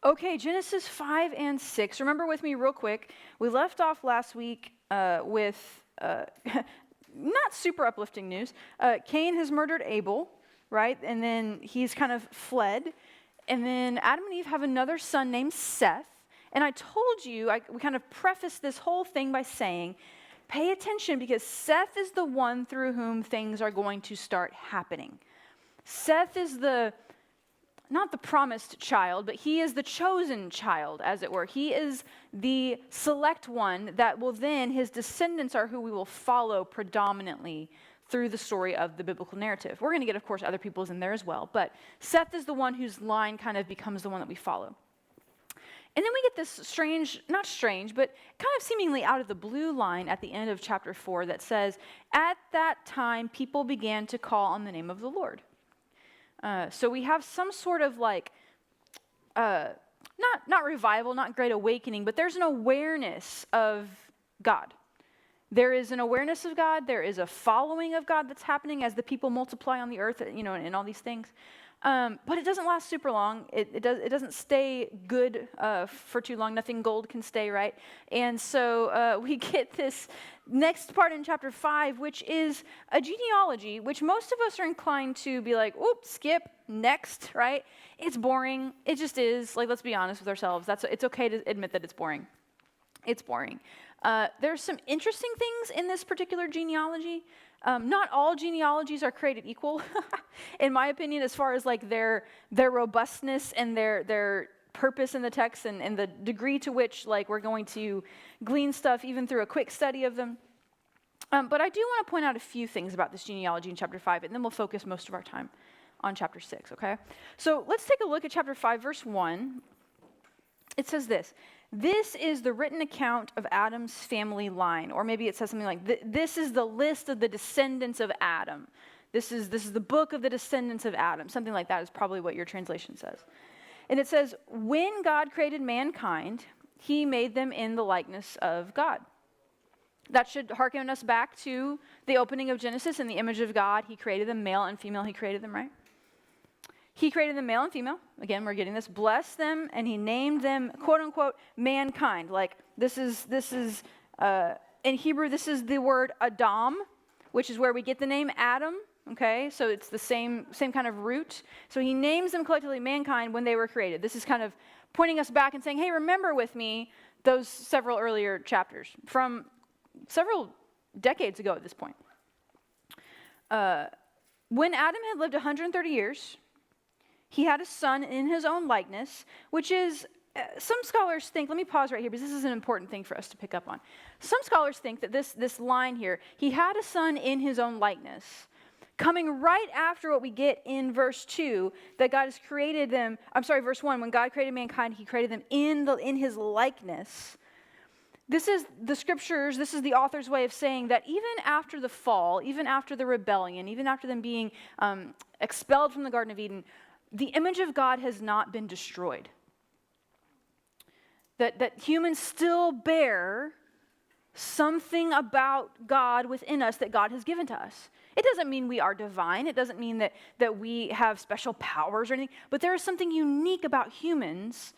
Okay, Genesis 5 and 6. Remember with me real quick. We left off last week with not super uplifting news. Cain has murdered Abel, right? And then he's kind of fled. And then Adam and Eve have another son named Seth. And I told you, we kind of prefaced this whole thing by saying, pay attention because Seth is the one through whom things are going to start happening. Seth is not the promised child, but he is the chosen child, as it were. He is the select one that will then, his descendants are who we will follow predominantly through the story of the biblical narrative. We're going to get, of course, other people's in there as well, but Seth is the one whose line kind of becomes the one that we follow. And then we get this strange, not strange, but kind of seemingly out of the blue line at the end of chapter 4 that says, at that time, people began to call on the name of the Lord. So we have some sort of not revival, not great awakening, but there's an awareness of God. There is an awareness of God. There is a following of God that's happening as the people multiply on the earth, and all these things. But it doesn't last super long. It doesn't stay good for too long. Nothing gold can stay, right? And so we get this next part in chapter 5, which is a genealogy, which most of us are inclined to be like, oops, skip, next, right? It's boring. It just is. Let's be honest with ourselves. It's okay to admit that it's boring. It's boring. There's some interesting things in this particular genealogy. Not all genealogies are created equal, in my opinion, as far as their robustness and their purpose in the text and the degree to which we're going to glean stuff even through a quick study of them. But I do want to point out a few things about this genealogy in chapter 5, and then we'll focus most of our time on chapter 6, okay? So let's take a look at chapter 5, verse 1. It says this. This is the written account of Adam's family line. Or maybe it says something like, this is the list of the descendants of Adam. This is the book of the descendants of Adam. Something like that is probably what your translation says. And it says, when God created mankind, he made them in the likeness of God. That should hearken us back to the opening of Genesis. In the image of God, he created them, male and female, he created them, right? He created them male and female. Again, we're getting this. Blessed them, and he named them, quote unquote, mankind. This is in Hebrew, this is the word Adam, which is where we get the name Adam. Okay, so it's the same kind of root. So he names them collectively mankind when they were created. This is kind of pointing us back and saying, hey, remember with me those several earlier chapters from several decades ago at this point. When Adam had lived 130 years, he had a son in his own likeness, which is, some scholars think, let me pause right here because this is an important thing for us to pick up on. Some scholars think that this line here, he had a son in his own likeness, coming right after what we get in verse 2, that God has created them, verse 1, when God created mankind, he created them in his likeness. This is the scriptures, this is the author's way of saying that even after the fall, even after the rebellion, even after them being expelled from the Garden of Eden, the image of God has not been destroyed. That humans still bear something about God within us that God has given to us. It doesn't mean we are divine. It doesn't mean that we have special powers or anything. But there is something unique about humans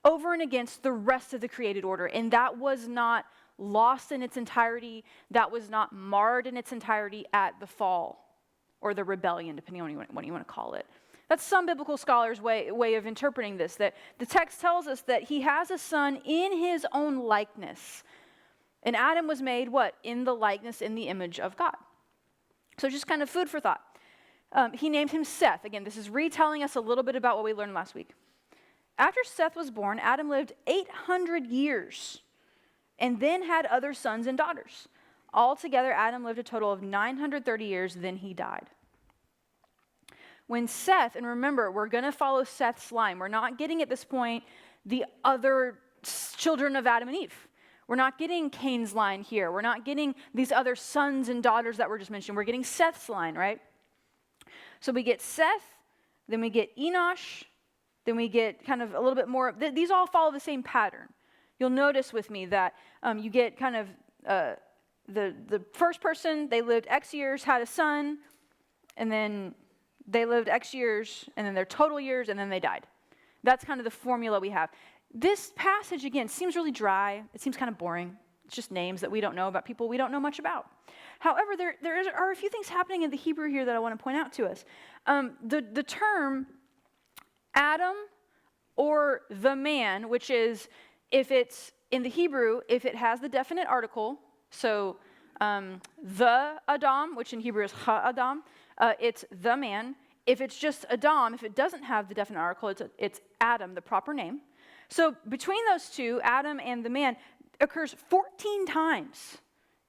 over and against the rest of the created order. And that was not lost in its entirety. That was not marred in its entirety at the fall or the rebellion, depending on what you want to call it. That's some biblical scholars' way of interpreting this, that the text tells us that he has a son in his own likeness. And Adam was made, what? In the likeness, in the image of God. So just kind of food for thought. He named him Seth. Again, this is retelling us a little bit about what we learned last week. After Seth was born, Adam lived 800 years and then had other sons and daughters. Altogether, Adam lived a total of 930 years, then he died. When Seth, and remember, we're going to follow Seth's line. We're not getting at this point the other children of Adam and Eve. We're not getting Cain's line here. We're not getting these other sons and daughters that were just mentioned. We're getting Seth's line, right? So we get Seth, then we get Enosh, then we get kind of a little bit more. These all follow the same pattern. You'll notice with me that you get kind of the first person, they lived X years, had a son, and then they lived X years, and then their total years, and then they died. That's kind of the formula we have. This passage, again, seems really dry. It seems kind of boring. It's just names that we don't know about people we don't know much about. However, there are a few things happening in the Hebrew here that I want to point out to us. The term Adam or the man, which is, if it's in the Hebrew, if it has the definite article, so the Adam, which in Hebrew is ha-Adam, it's the man. If it's just Adam, if it doesn't have the definite article, it's Adam, the proper name. So between those two, Adam and the man, occurs 14 times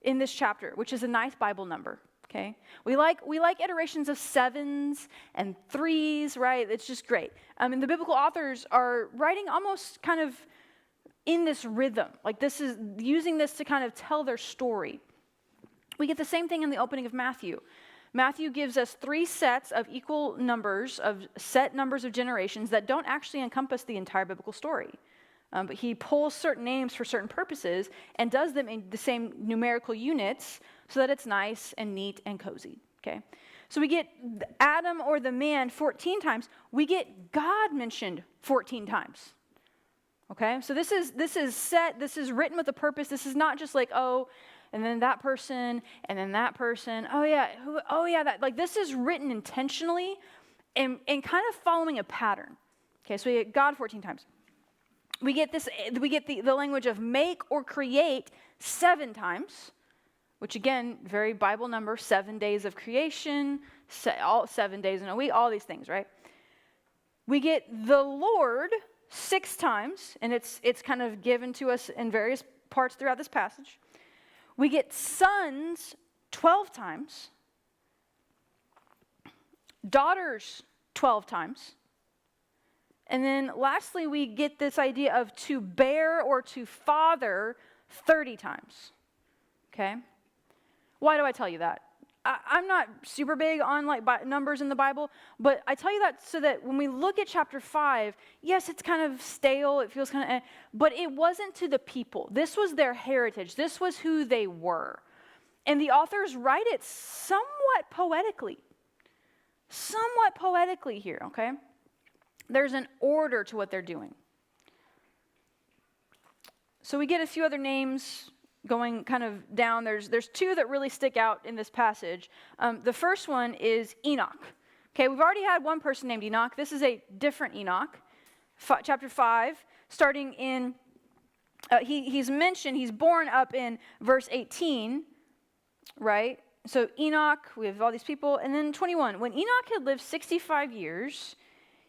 in this chapter, which is a nice Bible number. Okay, we like iterations of 7s and 3s, right? It's just great. And the biblical authors are writing almost kind of in this rhythm, like this is using this to kind of tell their story. We get the same thing in the opening of Matthew. Matthew gives us 3 sets of equal numbers, of set numbers of generations that don't actually encompass the entire biblical story. But he pulls certain names for certain purposes and does them in the same numerical units so that it's nice and neat and cozy, okay? So we get Adam or the man 14 times. We get God mentioned 14 times, okay? So this is set, this is written with a purpose. This is not just like, oh, and then that person, and then that person. Oh yeah, that. Like this is written intentionally and kind of following a pattern. Okay, so we get God 14 times. We get the language of make or create 7 times, which again, very Bible number, 7 days of creation, all 7 days in a week, all these things, right? We get the Lord 6 times, and it's kind of given to us in various parts throughout this passage. We get sons 12 times, daughters 12 times, and then lastly, we get this idea of to bear or to father 30 times, okay? Why do I tell you that? I'm not super big on like numbers in the Bible, but I tell you that so that when we look at chapter 5, yes, it's kind of stale, it feels kind of, but it wasn't to the people. This was their heritage. This was who they were. And the authors write it somewhat poetically here, okay? There's an order to what they're doing. So we get a few other names going kind of down. There's 2 that really stick out in this passage. The first one is Enoch. Okay, we've already had one person named Enoch. This is a different Enoch. Chapter 5, starting in, he's mentioned, he's born up in verse 18, right? So Enoch, we have all these people. And then 21, when Enoch had lived 65 years,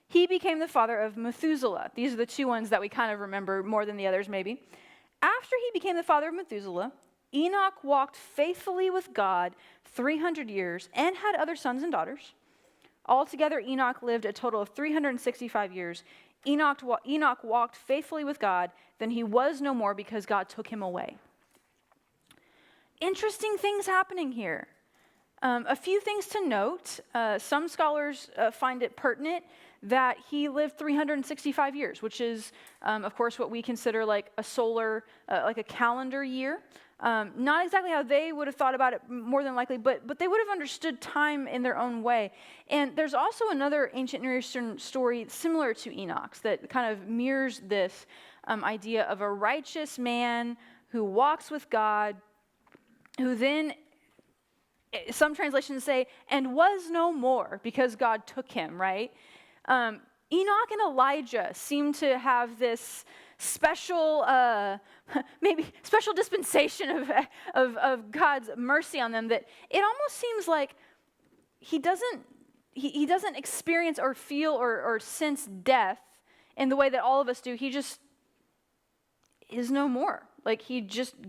he became the father of Methuselah. These are the 2 ones that we kind of remember more than the others maybe. After he became the father of Methuselah, Enoch walked faithfully with God 300 years and had other sons and daughters. Altogether, Enoch lived a total of 365 years. Enoch walked faithfully with God, then he was no more because God took him away. Interesting things happening here. A few things to note. Some scholars find it pertinent that he lived 365 years, which is, of course, what we consider like a solar, like a calendar year. Not exactly how they would have thought about it, more than likely, but they would have understood time in their own way. And there's also another ancient Near Eastern story similar to Enoch's that kind of mirrors this idea of a righteous man who walks with God, who then, some translations say, and was no more because God took him, right? Enoch and Elijah seem to have this special, maybe special dispensation of God's mercy on them that it almost seems like he doesn't experience or feel or sense death in the way that all of us do. He just is no more. Like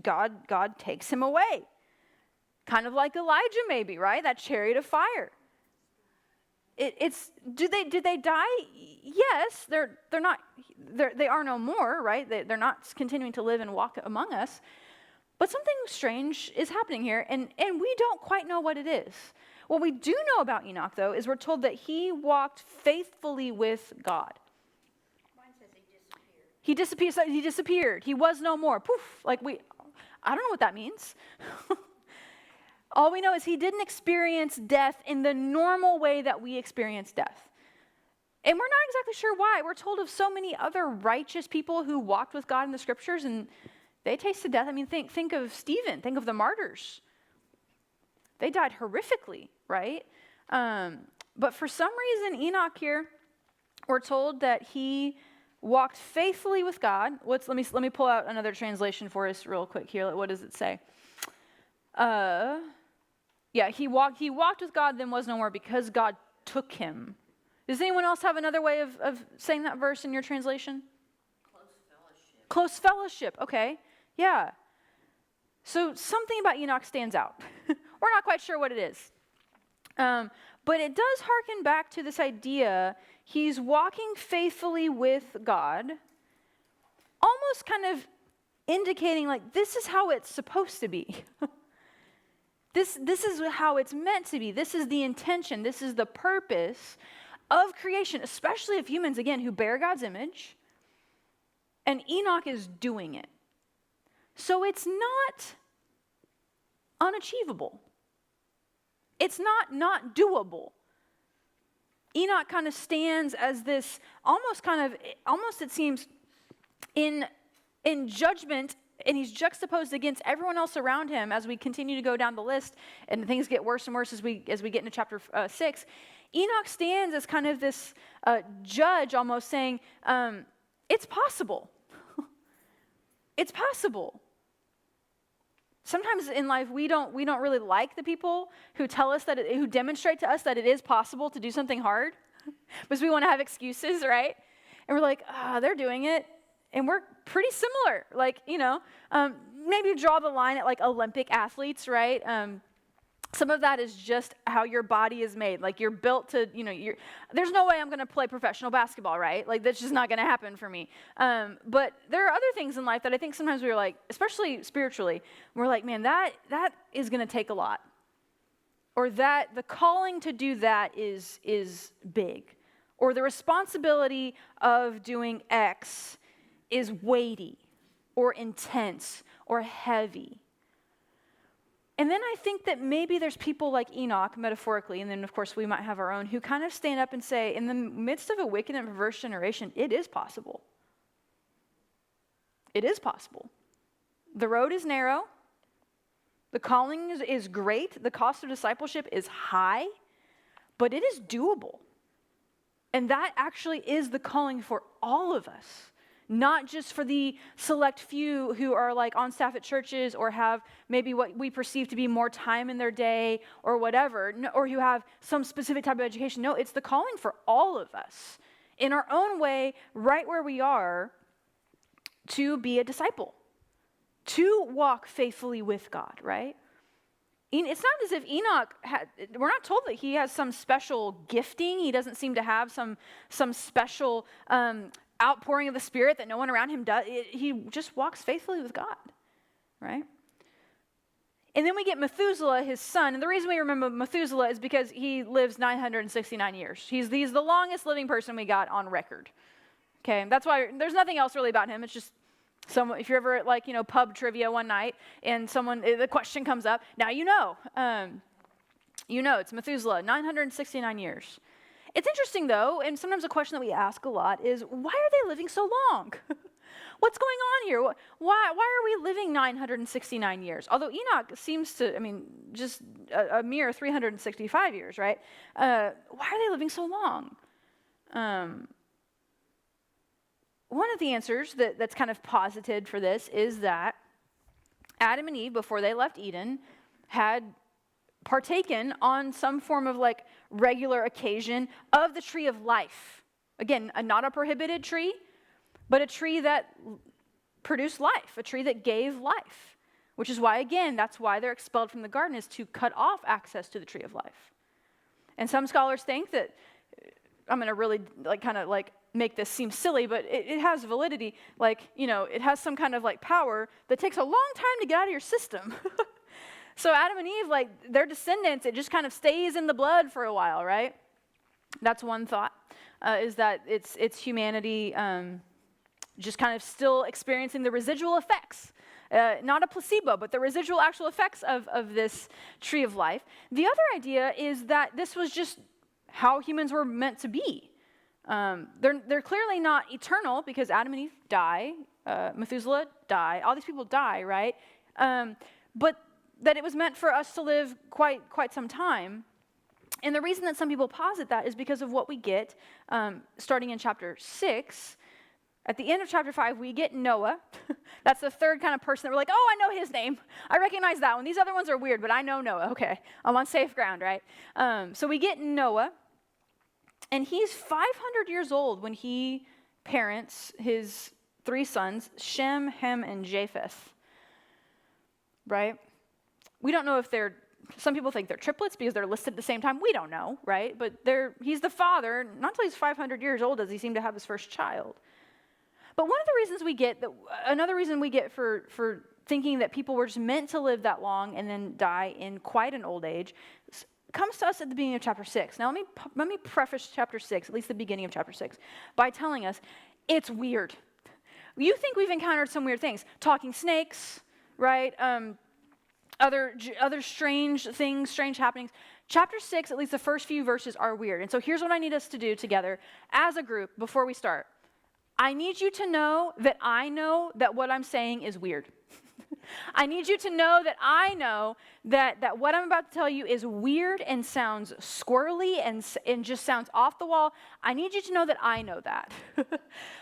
God takes him away. Kind of like Elijah maybe, right? That chariot of fire. Did they die? Yes, they are no more, right? They're not continuing to live and walk among us. But something strange is happening here, and we don't quite know what it is. What we do know about Enoch, though, is we're told that he walked faithfully with God. Mine says he disappeared. He disappeared. He was no more. Poof. I don't know what that means. All we know is he didn't experience death in the normal way that we experience death. And we're not exactly sure why. We're told of so many other righteous people who walked with God in the scriptures and they tasted death. I mean, think of Stephen, think of the martyrs. They died horrifically, right? But for some reason, Enoch here, we're told that he walked faithfully with God. Let me pull out another translation for us real quick here. What does it say? He walked with God, then was no more because God took him. Does anyone else have another way of saying that verse in your translation? Close fellowship. Close fellowship, okay. Yeah. So something about Enoch stands out. We're not quite sure what it is. But it does harken back to this idea he's walking faithfully with God, almost kind of indicating like this is how it's supposed to be. This is how it's meant to be. This is the intention. This is the purpose of creation, especially of humans, again, who bear God's image. And Enoch is doing it. So it's not unachievable. It's not doable. Enoch kind of stands as this almost it seems in judgment, and he's juxtaposed against everyone else around him as we continue to go down the list, and things get worse and worse as we get into chapter 6. Enoch stands as kind of this judge, almost saying, it's possible. It's possible. Sometimes in life we don't really like the people who tell us who demonstrate to us that it is possible to do something hard, because we want to have excuses, right? And we're like, they're doing it, and we're pretty similar. Like, maybe draw the line at like Olympic athletes, right? Some of that is just how your body is made. Like you're built to, there's no way I'm going to play professional basketball, right? Like that's just not going to happen for me. But there are other things in life that I think sometimes we're like, especially spiritually, we're like, man, that is going to take a lot. Or that the calling to do that is big. Or the responsibility of doing X is weighty or intense or heavy. And then I think that maybe there's people like Enoch, metaphorically, and then of course we might have our own, who kind of stand up and say, in the midst of a wicked and perverse generation, it is possible. It is possible. The road is narrow. The calling is great. The cost of discipleship is high, but it is doable. And that actually is the calling for all of us. Not just for the select few who are like on staff at churches or have maybe what we perceive to be more time in their day or whatever, or who have some specific type of education. No, it's the calling for all of us in our own way, right where we are, to be a disciple, to walk faithfully with God, right? It's not as if Enoch we're not told that he has some special gifting. He doesn't seem to have some special outpouring of the Spirit that no one around him does. He just walks faithfully with God, right? And then we get Methuselah, his son. And the reason we remember Methuselah is because he lives 969 years. He's the longest living person we got on record. Okay, that's why there's nothing else really about him. It's just if you're ever at pub trivia one night and the question comes up, now it's Methuselah, 969 years. It's interesting, though, and sometimes a question that we ask a lot is, why are they living so long? What's going on here? Why are we living 969 years? Although Enoch seems to, just a mere 365 years, right? Why are they living so long? One of the answers that's kind of posited for this is that Adam and Eve, before they left Eden, had partaken on some form of regular occasion of the tree of life. Again, not a prohibited tree, but a tree that produced life, a tree that gave life, which is why, again, that's why they're expelled from the garden, is to cut off access to the tree of life. And some scholars think that, I'm going to really make this seem silly, but it has validity. It has some kind of power that takes a long time to get out of your system. So Adam and Eve, their descendants, it just kind of stays in the blood for a while, right? That's one thought, is that it's humanity just kind of still experiencing the residual effects, not a placebo, but the residual actual effects of this tree of life. The other idea is that this was just how humans were meant to be. They're clearly not eternal because Adam and Eve die, Methuselah die, all these people die, right? But that it was meant for us to live quite some time. And the reason that some people posit that is because of what we get starting in chapter 6. At the end of chapter 5, we get Noah. That's the third kind of person that we're like, oh, I know his name. I recognize that one. These other ones are weird, but I know Noah. Okay, I'm on safe ground, right? So we get Noah, and he's 500 years old when he parents his 3 sons, Shem, Ham, and Japheth, right? We don't know if some people think they're triplets because they're listed at the same time. We don't know, right? But he's the father. Not until he's 500 years old does he seem to have his first child. But one of the reasons we get, another reason we get for thinking that people were just meant to live that long and then die in quite an old age comes to us at the beginning of chapter 6. Now let me preface chapter 6, at least the beginning of chapter 6, by telling us it's weird. You think we've encountered some weird things. Talking snakes, right? Other strange things, strange happenings. Chapter 6, at least the first few verses, are weird. And so here's what I need us to do together as a group before we start. I need you to know that I know that what I'm saying is weird. I need you to know that I know that what I'm about to tell you is weird and sounds squirrely and just sounds off the wall. I need you to know that I know that.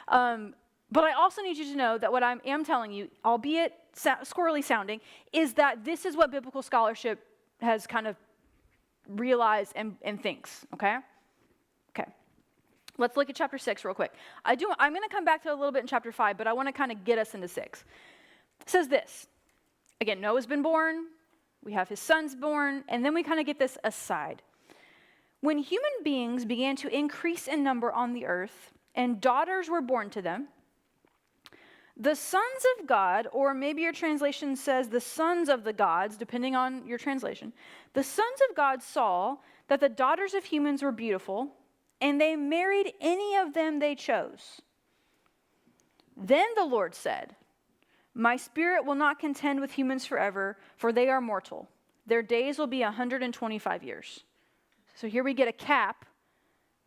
But I also need you to know that what I am telling you, albeit squirrely sounding, is that this is what biblical scholarship has kind of realized and thinks, okay? Okay. Let's look at chapter 6 real quick. I'm going to come back to it a little bit in chapter 5, but I want to kind of get us into 6. It says this. Again, Noah's been born. We have his sons born. And then we kind of get this aside. When human beings began to increase in number on the earth, and daughters were born to them, the sons of God, or maybe your translation says the sons of the gods, depending on your translation, the sons of God saw that the daughters of humans were beautiful, and they married any of them they chose. Then the Lord said, my spirit will not contend with humans forever, for they are mortal. Their days will be 125 years. So here we get a cap.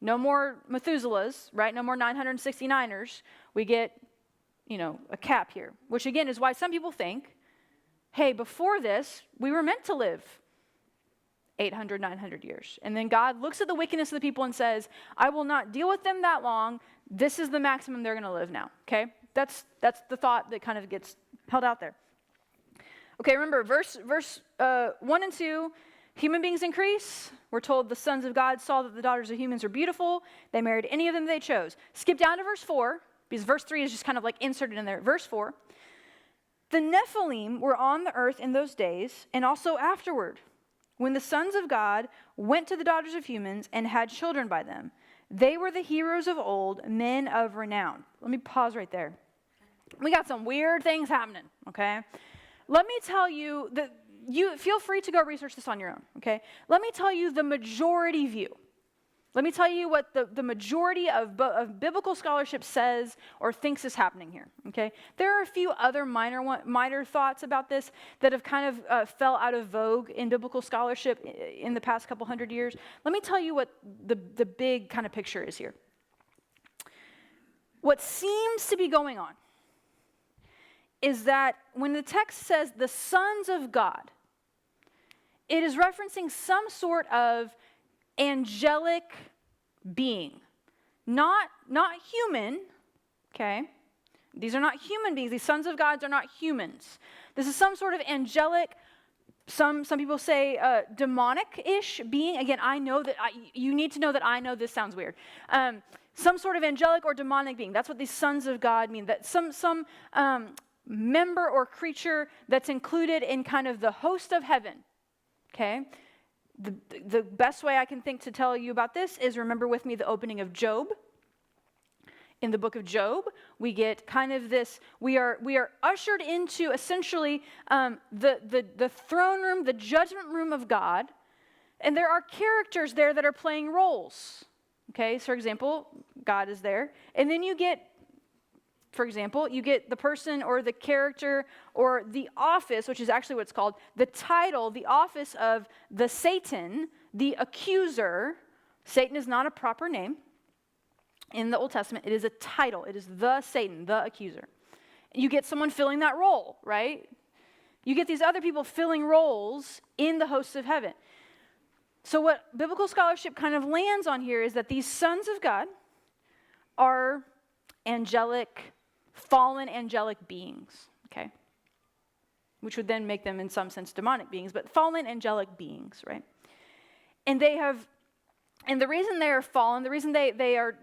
No more Methuselahs, right? No more 969ers. We get, a cap here, which again is why some people think, hey, before this, we were meant to live 800, 900 years. And then God looks at the wickedness of the people and says, I will not deal with them that long. This is the maximum they're going to live now, okay? That's the thought that kind of gets held out there. Okay, remember, verse 1 and 2, human beings increase. We're told the sons of God saw that the daughters of humans are beautiful. They married any of them they chose. Skip down to verse 4, because verse 3 is just kind of like inserted in there. Verse 4, the Nephilim were on the earth in those days, and also afterward, when the sons of God went to the daughters of humans and had children by them. They were the heroes of old, men of renown. Let me pause right there. We got some weird things happening, okay? Let me tell you that you feel free to go research this on your own, okay? Let me tell you the majority view. Let me tell you what the majority of biblical scholarship says or thinks is happening here, okay? There are a few other minor thoughts about this that have kind of fell out of vogue in biblical scholarship in the past couple hundred years. Let me tell you what the big kind of picture is here. What seems to be going on is that when the text says the sons of God, it is referencing some sort of angelic being, not human, okay? These are not human beings. These sons of God are not humans. This is some sort of angelic, some people say demonic-ish being. Again, I know that you need to know that I know this sounds weird. Some sort of angelic or demonic being. That's what these sons of God mean. That some member or creature that's included in kind of the host of heaven, okay? The best way I can think to tell you about this is remember with me the opening of Job. In the book of Job, we get kind of this, we are ushered into essentially the throne room, the judgment room of God, and there are characters there that are playing roles. Okay, so for example, God is there, and then you get, for example, you get the person or the character or the office, which is actually what it's called, the title, the office of the Satan, the accuser. Satan is not a proper name. in the Old Testament, it is a title. It is the Satan, the accuser. You get someone filling that role, right? You get these other people filling roles in the hosts of heaven. So what biblical scholarship kind of lands on here is that these sons of God are angelic, fallen angelic beings, okay? Which would then make them in some sense demonic beings, but fallen angelic beings, right? And the reason they are fallen, the reason they are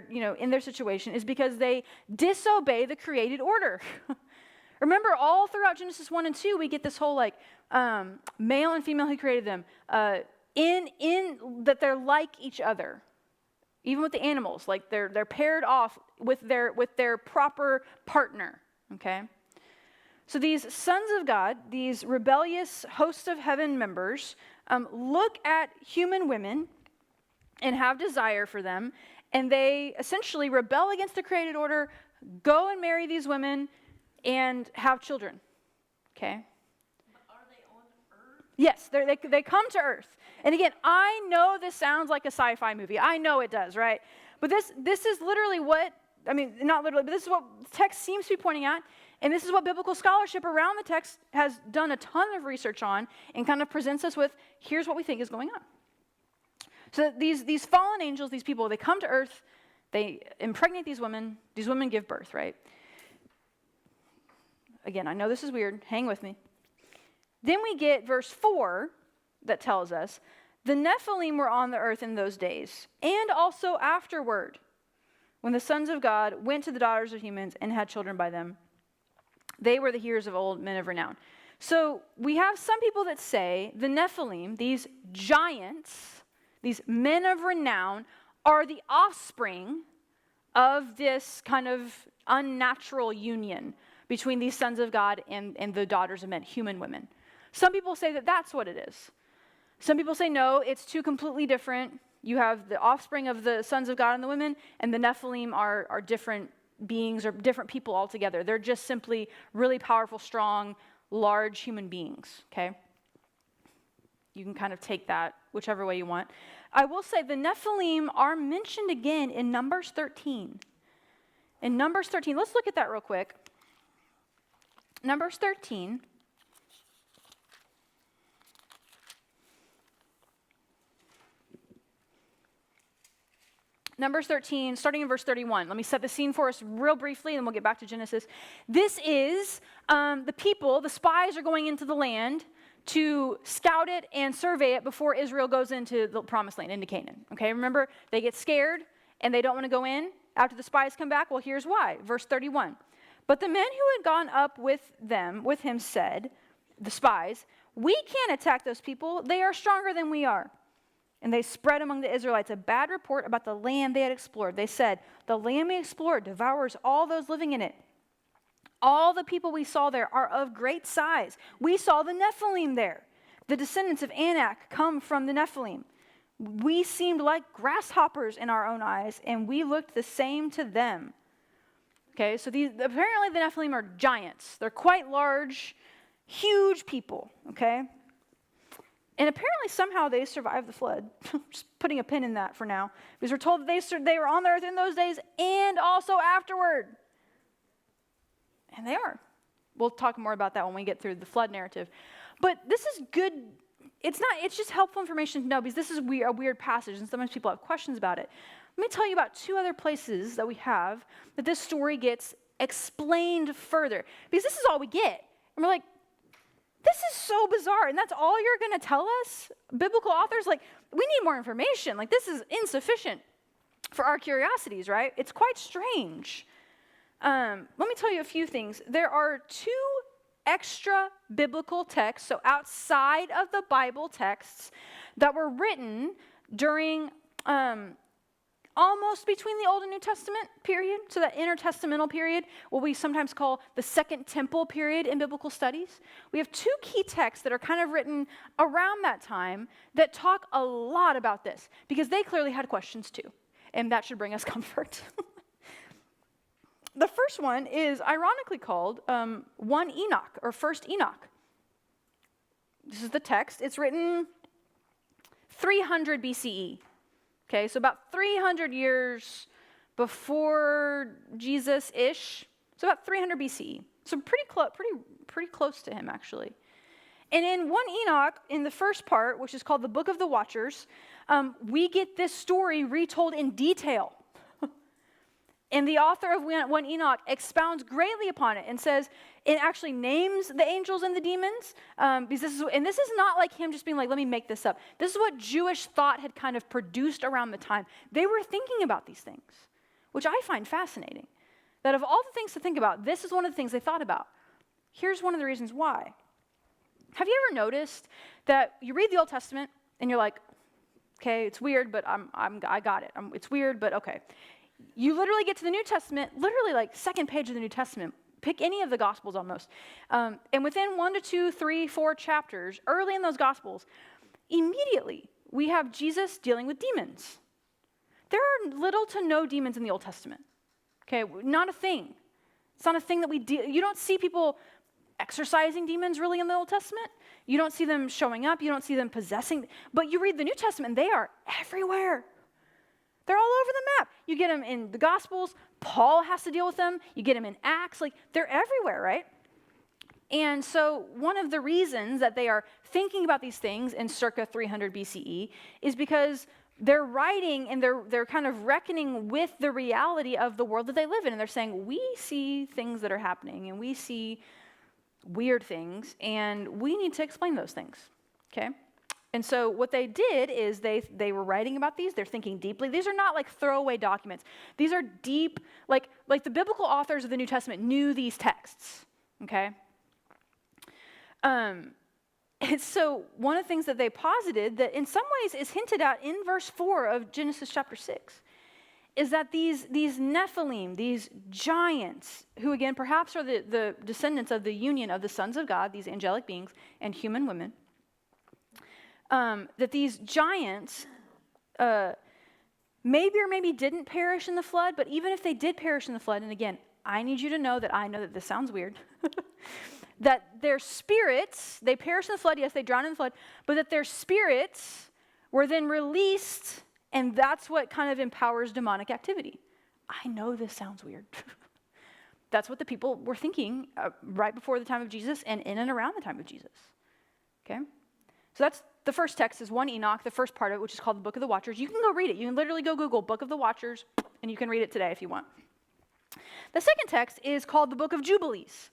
in their situation is because they disobey the created order. Remember, all throughout Genesis 1 and 2, we get this whole male and female, He created them, in that they're like each other. Even with the animals, like they're paired off with their proper partner, okay? So these sons of God, these rebellious hosts of heaven members, look at human women and have desire for them, and they essentially rebel against the created order, go and marry these women, and have children, okay? But are they on earth? Yes, they come to earth. And again, I know this sounds like a sci-fi movie. I know it does, right? But this is literally what, not literally, but this is what the text seems to be pointing at. And this is what biblical scholarship around the text has done a ton of research on and kind of presents us with, here's what we think is going on. So these fallen angels, these people, they come to earth, they impregnate these women give birth, right? Again, I know this is weird. Hang with me. Then we get verse 4 that tells us, the Nephilim were on the earth in those days, and also afterward, when the sons of God went to the daughters of humans and had children by them. They were the heroes of old, men of renown. So we have some people that say the Nephilim, these giants, these men of renown, are the offspring of this kind of unnatural union between these sons of God and the daughters of men, human women. Some people say that that's what it is. Some people say, no, it's two completely different. You have the offspring of the sons of God and the women, and the Nephilim are different beings or different people altogether. They're just simply really powerful, strong, large human beings, okay? You can kind of take that whichever way you want. I will say the Nephilim are mentioned again in Numbers 13. In Numbers 13, let's look at that real quick. Numbers 13. Numbers 13, starting in verse 31. Let me set the scene for us real briefly, and then we'll get back to Genesis. This is the people, the spies are going into the land to scout it and survey it before Israel goes into the promised land, into Canaan. Okay, remember, they get scared and they don't want to go in after the spies come back. Well, here's why. Verse 31. But the men who had gone up with him said, the spies, we can't attack those people. They are stronger than we are. And they spread among the Israelites a bad report about the land they had explored. They said, the land we explored devours all those living in it. All the people we saw there are of great size. We saw the Nephilim there. The descendants of Anak come from the Nephilim. We seemed like grasshoppers in our own eyes, and we looked the same to them. Okay, so apparently the Nephilim are giants. They're quite large, huge people, okay? And apparently somehow they survived the flood. Just putting a pin in that for now. Because we're told that they were on the earth in those days and also afterward. And they are. We'll talk more about that when we get through the flood narrative. But this is good. It's just helpful information to know because this is a weird passage and sometimes people have questions about it. Let me tell you about two other places that we have that this story gets explained further. Because this is all we get. And we're like, this is so bizarre, and that's all you're going to tell us? Biblical authors, we need more information. This is insufficient for our curiosities, right? It's quite strange. Let me tell you a few things. There are two extra biblical texts, so outside of the Bible texts, that were written during almost between the Old and New Testament period, so that intertestamental period, what we sometimes call the Second Temple period in biblical studies. We have two key texts that are kind of written around that time that talk a lot about this, because they clearly had questions too, and that should bring us comfort. The first one is ironically called 1 Enoch, or 1 Enoch. This is the text. It's written 300 BCE. Okay, so about 300 years before Jesus-ish. So about 300 BCE. So pretty close to him, actually. And in 1 Enoch, in the first part, which is called the Book of the Watchers, we get this story retold in detail. And the author of 1 Enoch expounds greatly upon it and says, it actually names the angels and the demons. Because this is not like him just being like, let me make this up. This is what Jewish thought had kind of produced around the time. They were thinking about these things, which I find fascinating. That of all the things to think about, this is one of the things they thought about. Here's one of the reasons why. Have you ever noticed that you read the Old Testament and you're like, okay, it's weird, but I got it. It's weird, but okay. You literally get to the New Testament, literally like second page of the New Testament. Pick any of the Gospels almost. And within 1 to 2, 3, 4 chapters, early in those Gospels, immediately we have Jesus dealing with demons. There are little to no demons in the Old Testament. Okay, not a thing. It's not a thing that you don't see people exorcising demons really in the Old Testament. You don't see them showing up. You don't see them possessing. But you read the New Testament, and they are everywhere. They're all over the map. You get them in the Gospels. Paul has to deal with them. You get them in Acts. Like, they're everywhere, right? And so one of the reasons that they are thinking about these things in circa 300 BCE is because they're writing and they're kind of reckoning with the reality of the world that they live in. And they're saying, we see things that are happening, and we see weird things, and we need to explain those things, okay? And so what they did is they were writing about these. They're thinking deeply. These are not like throwaway documents. These are deep, like the biblical authors of the New Testament knew these texts, okay? And so one of the things that they posited that in some ways is hinted at in verse 4 of Genesis chapter 6 is that these Nephilim, these giants, who again perhaps are the descendants of the union of the sons of God, these angelic beings, and human women, that these giants maybe or maybe didn't perish in the flood, but even if they did perish in the flood, and again, I need you to know that I know that this sounds weird, that their spirits, they perished in the flood, yes, they drowned in the flood, but that their spirits were then released, and that's what kind of empowers demonic activity. I know this sounds weird. That's what the people were thinking right before the time of Jesus and in and around the time of Jesus. Okay? So that's the first text is 1 Enoch, the first part of it, which is called the Book of the Watchers. You can go read it. You can literally go Google Book of the Watchers, and you can read it today if you want. The second text is called the Book of Jubilees.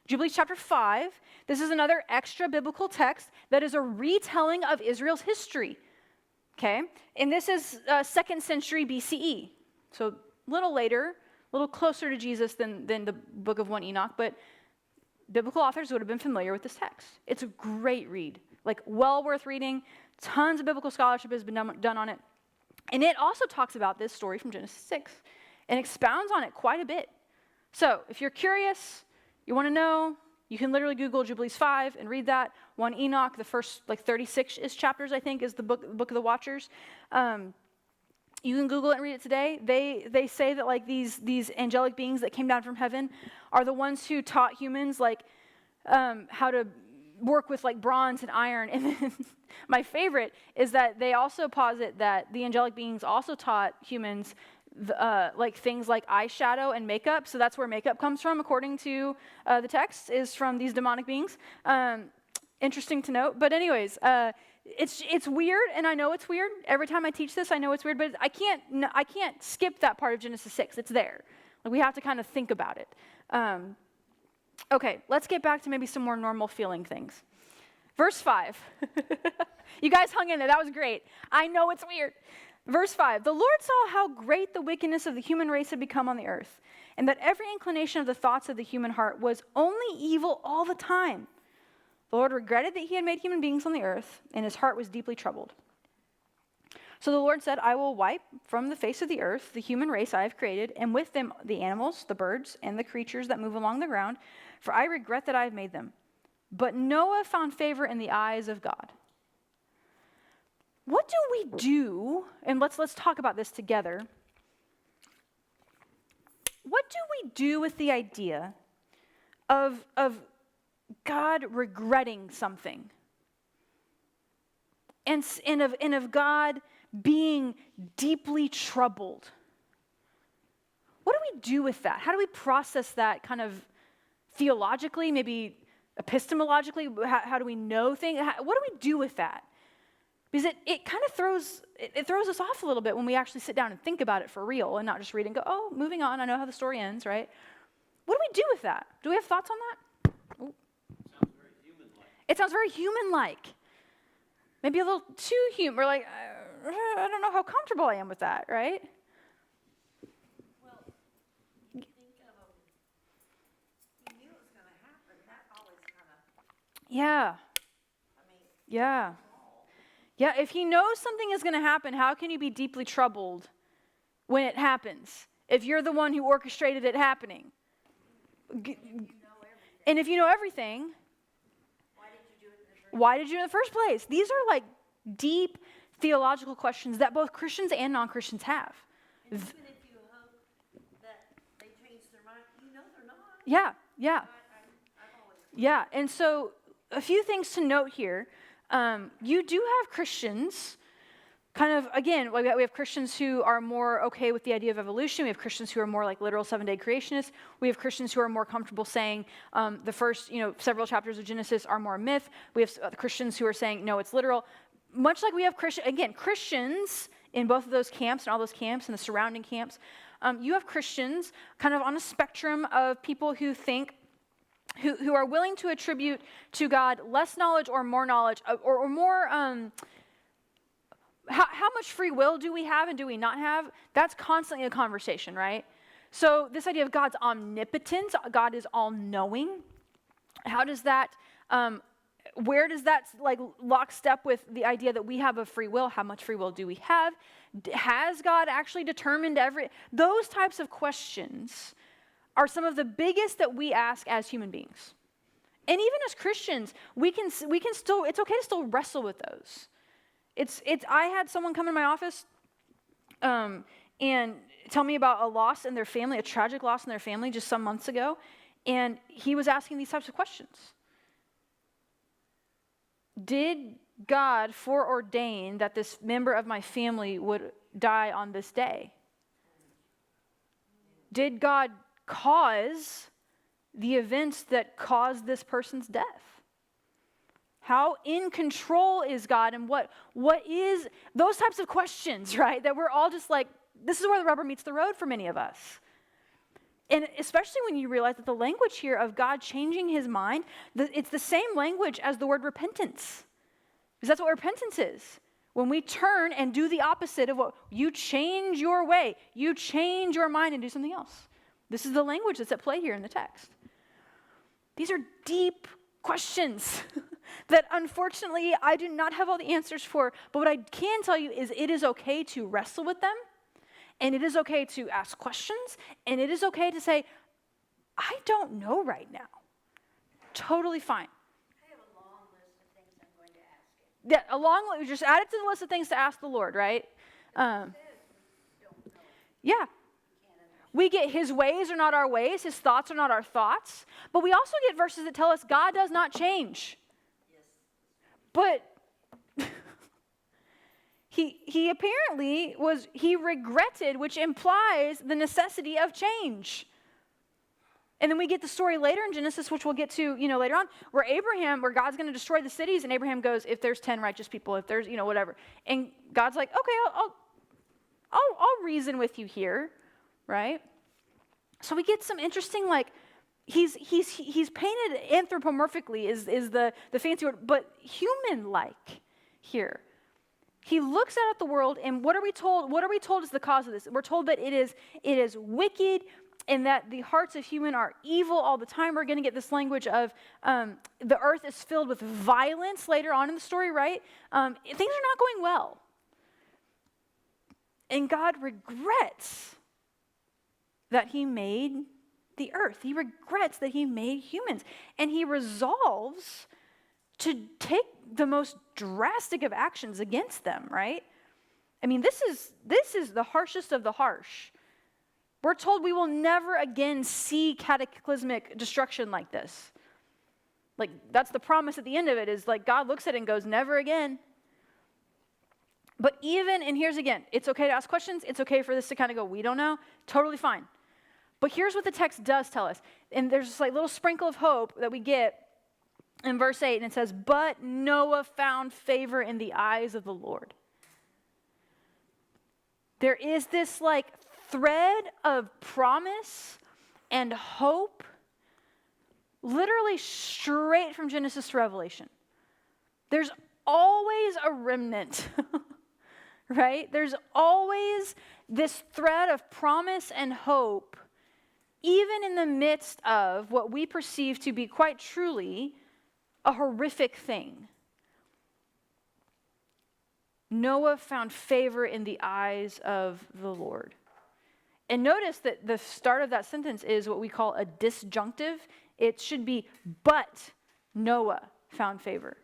Jubilees chapter 5. This is another extra biblical text that is a retelling of Israel's history. Okay? And this is 2nd century BCE. So a little later, a little closer to Jesus than the book of 1 Enoch, but biblical authors would have been familiar with this text. It's a great read, like well worth reading. Tons of biblical scholarship has been done on it. And it also talks about this story from Genesis 6 and expounds on it quite a bit. So if you're curious, you want to know, you can literally Google Jubilees 5 and read that. 1 Enoch, the first 36-ish chapters, I think, is the book of the Watchers. You can Google it and read it today. They say that like these angelic beings that came down from heaven are the ones who taught humans how to work with like bronze and iron. And then my favorite is that they also posit that the angelic beings also taught humans like things like eyeshadow and makeup. So that's where makeup comes from, according to the text, is from these demonic beings. Interesting to note. But anyways, it's weird, and I know it's weird. Every time I teach this, I know it's weird, but I can't skip that part of Genesis 6. It's there. Like, we have to kind of think about it. Okay, let's get back to maybe some more normal feeling things. Verse 5. You guys hung in there. That was great. I know it's weird. Verse 5, the Lord saw how great the wickedness of the human race had become on the earth, and that every inclination of the thoughts of the human heart was only evil all the time. The Lord regretted that he had made human beings on the earth, and his heart was deeply troubled. So the Lord said, I will wipe from the face of the earth the human race I have created, and with them the animals, the birds, and the creatures that move along the ground, for I regret that I have made them. But Noah found favor in the eyes of God. What do we do? And let's talk about this together. What do we do with the idea of God regretting something? And of God being deeply troubled? we do with that? How do we process that kind of theologically, maybe epistemologically? How do we know things? What do we do with that? Because it kind of throws us off a little bit when we actually sit down and think about it for real and not just read and go, oh, moving on, I know how the story ends, right? What do we do with that? Do we have thoughts on that? Ooh. Sounds very human-like. It sounds very human-like. Maybe a little too human. We're like, I don't know how comfortable I am with that, right? Well, you think of him, he knew it was gonna happen, that always kinda, Yeah, I mean, yeah. Yeah, if he knows something is going to happen, how can you be deeply troubled when it happens? If you're the one who orchestrated it happening. And if you know everything, why did you do it in the first? why did you in the first place? These are like deep theological questions that both Christians and non-Christians have. And even if you hope that they change their mind, you know they're not. Yeah, yeah. I've always. Yeah, and so a few things to note here. You do have Christians, kind of, again, we have Christians who are more okay with the idea of evolution. We have Christians who are more like literal seven-day creationists. We have Christians who are more comfortable saying the first, several chapters of Genesis are more myth. We have Christians who are saying, no, it's literal. Much like we have Christians in both of those camps and all those camps and the surrounding camps. You have Christians kind of on a spectrum of people who think, who are willing to attribute to God less knowledge or more knowledge, or more, how much free will do we have and do we not have? That's constantly a conversation, right? So this idea of God's omnipotence, God is all-knowing, how does that, where does that like lockstep with the idea that we have a free will? How much free will do we have? Has God actually determined those types of questions are some of the biggest that we ask as human beings. And even as Christians, we can still, it's okay to still wrestle with those. I had someone come in my office and tell me about a loss in their family, a tragic loss in their family just some months ago, and he was asking these types of questions. Did God foreordain that this member of my family would die on this day? Did God cause the events that caused this person's death? How in control is God, and what is those types of questions, right? That we're all just like, this is where the rubber meets the road for many of us. And especially when you realize that the language here of God changing his mind, it's the same language as the word repentance. Because that's what repentance is. When we turn and do the opposite of what you change your way, you change your mind and do something else. This is the language that's at play here in the text. These are deep questions that unfortunately I do not have all the answers for, but what I can tell you is it is okay to wrestle with them, and it is okay to ask questions, and it is okay to say, I don't know right now. Totally fine. I have a long list of things I'm going to ask him. Yeah, just add it to the list of things to ask the Lord, right? Yeah. We get his ways are not our ways, his thoughts are not our thoughts. But we also get verses that tell us God does not change. Yes. But he apparently he regretted, which implies the necessity of change. And then we get the story later in Genesis, which we'll get to, later on, where God's going to destroy the cities, and Abraham goes, if there's 10 righteous people, if there's, whatever. And God's like, okay, I'll reason with you here. Right? So we get some interesting, like, he's painted anthropomorphically is the fancy word, but human-like here. He looks out at the world, and what are we told? What are we told is the cause of this? We're told that it is wicked, and that the hearts of human are evil all the time. We're going to get this language of the earth is filled with violence later on in the story, right? Things are not going well. And God regrets that he made the earth. He regrets that he made humans. And he resolves to take the most drastic of actions against them, right? I mean, this is the harshest of the harsh. We're told we will never again see cataclysmic destruction like this. Like, that's the promise at the end of it, is like God looks at it and goes, never again. But and here's again, it's okay to ask questions. It's okay for this to kind of go, we don't know. Totally fine. But here's what the text does tell us. And there's this like little sprinkle of hope that we get in verse 8, and it says, "But Noah found favor in the eyes of the Lord." There is this like thread of promise and hope, literally straight from Genesis to Revelation. There's always a remnant, right? There's always this thread of promise and hope, even in the midst of what we perceive to be quite truly a horrific thing. Noah found favor in the eyes of the Lord. And notice that the start of that sentence is what we call a disjunctive. It should be, but Noah found favor.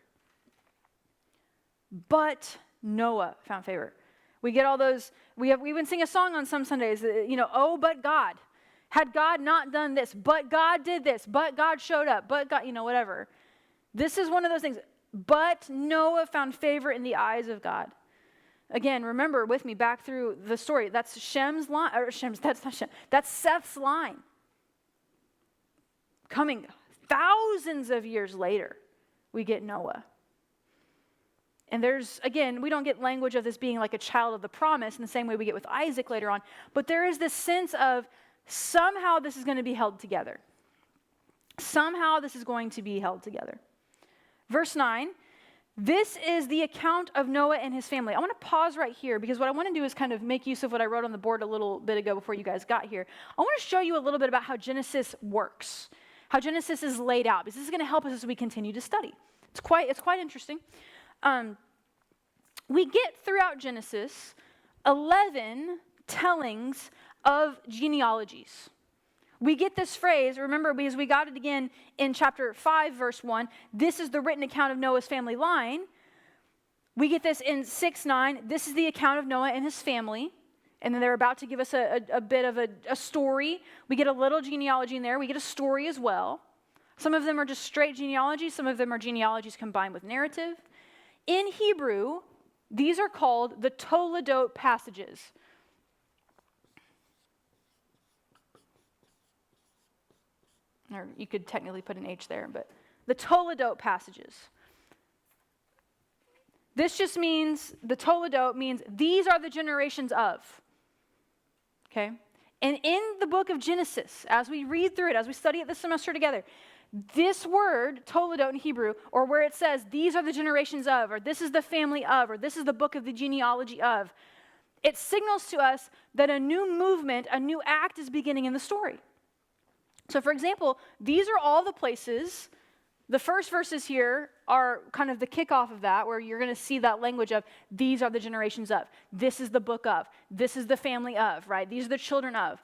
But Noah found favor. We get all those, we even sing a song on some Sundays, oh, but God. Had God not done this, but God did this, but God showed up, but God, whatever. This is one of those things. But Noah found favor in the eyes of God. Again, remember with me back through the story. That's Shem's line, that's not Shem. That's Seth's line. Coming thousands of years later, we get Noah. And we don't get language of this being like a child of the promise in the same way we get with Isaac later on. But there is this sense of somehow this is going to be held together. Somehow this is going to be held together. Verse 9, this is the account of Noah and his family. I want to pause right here because what I want to do is kind of make use of what I wrote on the board a little bit ago before you guys got here. I want to show you a little bit about how Genesis works, how Genesis is laid out, because this is going to help us as we continue to study. It's quite interesting. We get throughout Genesis 11 tellings of genealogies. We get this phrase, remember, because we got it again in chapter 5, verse 1. This is the written account of Noah's family line. We get this in 6:9. This is the account of Noah and his family. And then they're about to give us a bit of a story. We get a little genealogy in there. We get a story as well. Some of them are just straight genealogies. Some of them are genealogies combined with narrative. In Hebrew, these are called the Toledot passages. Or you could technically put an H there, but the Toledot passages. This just means, the Toledot means these are the generations of. Okay? And in the book of Genesis, as we read through it, as we study it this semester together, this word, Toledot in Hebrew, or where it says these are the generations of, or this is the family of, or this is the book of the genealogy of, it signals to us that a new movement, a new act is beginning in the story. So for example, these are all the places, the first verses here are kind of the kickoff of that, where you're going to see that language of these are the generations of, this is the book of, this is the family of, right? These are the children of.